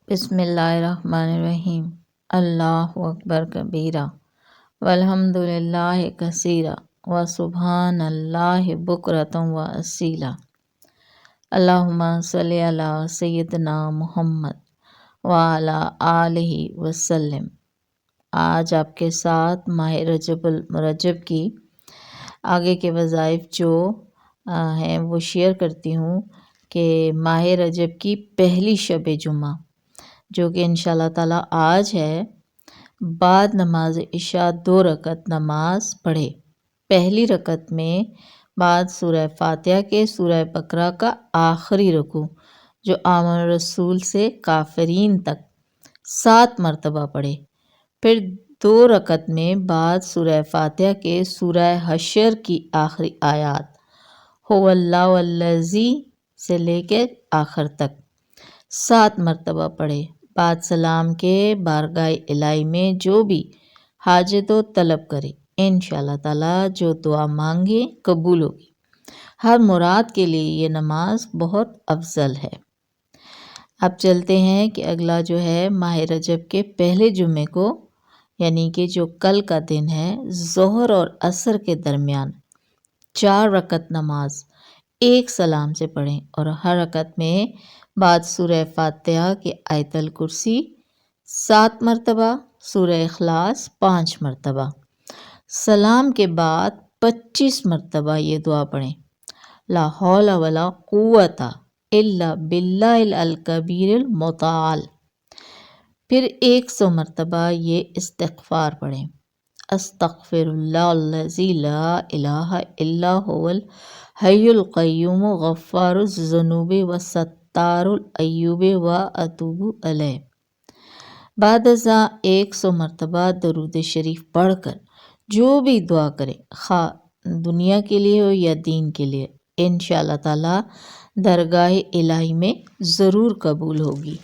بسم اللہ الرحمن الرحیم۔ اللہ اکبر کبیرہ والحمد للہ کثیرہ وسبحان اللہ بکرۃ واصیلا۔ اللہم صلی علی سیدنا محمد وعلی آلہ وسلم۔ آج آپ کے ساتھ ماہ رجب المرجب کی آگے کے وظائف جو ہیں وہ شیئر کرتی ہوں کہ ماہ رجب کی پہلی شب جمعہ جو کہ انشاءاللہ تعالیٰ آج ہے، بعد نماز عشاء 2 رکعت نماز پڑھے۔ پہلی رکعت میں بعد سورہ فاتحہ کے سورہ بقرہ کا آخری رکوع جو آمن رسول سے کافرین تک 7 مرتبہ پڑھے۔ پھر 2 رکعت میں بعد سورہ فاتحہ کے سورہ حشر کی آخری آیات هو اللہ الذی سے لے کے آخر تک 7 مرتبہ پڑھے۔ بعد سلام کے بارگاہ الہی میں جو بھی حاجت و طلب کرے انشاءاللہ تعالیٰ جو دعا مانگے قبول ہوگی۔ ہر مراد کے لیے یہ نماز بہت افضل ہے۔ اب چلتے ہیں کہ اگلا جو ہے ماہ رجب کے پہلے جمعے کو یعنی کہ جو کل کا دن ہے، ظہر اور عصر کے درمیان 4 رکعت نماز ایک سلام سے پڑھیں اور ہر رکعت میں بعد سورہ فاتحہ کے آیت الکرسی 7 مرتبہ، سورہ اخلاص 5 مرتبہ، سلام کے بعد 25 مرتبہ یہ دعا پڑھیں، لا حول ولا قوت الا باللہ الکبیر المتعال۔ پھر 100 مرتبہ یہ استغفار پڑھیں، استغفر اللہ الذی لا الہ الا هو الحی القیوم غفار الذنوب وستار العیوب واتوب الیہ۔ بعد ازاں 100 مرتبہ درود شریف پڑھ کر جو بھی دعا کرے خواہ دنیا کے لیے ہو یا دین کے لیے انشاءاللہ تعالیٰ درگاہ الہی میں ضرور قبول ہوگی۔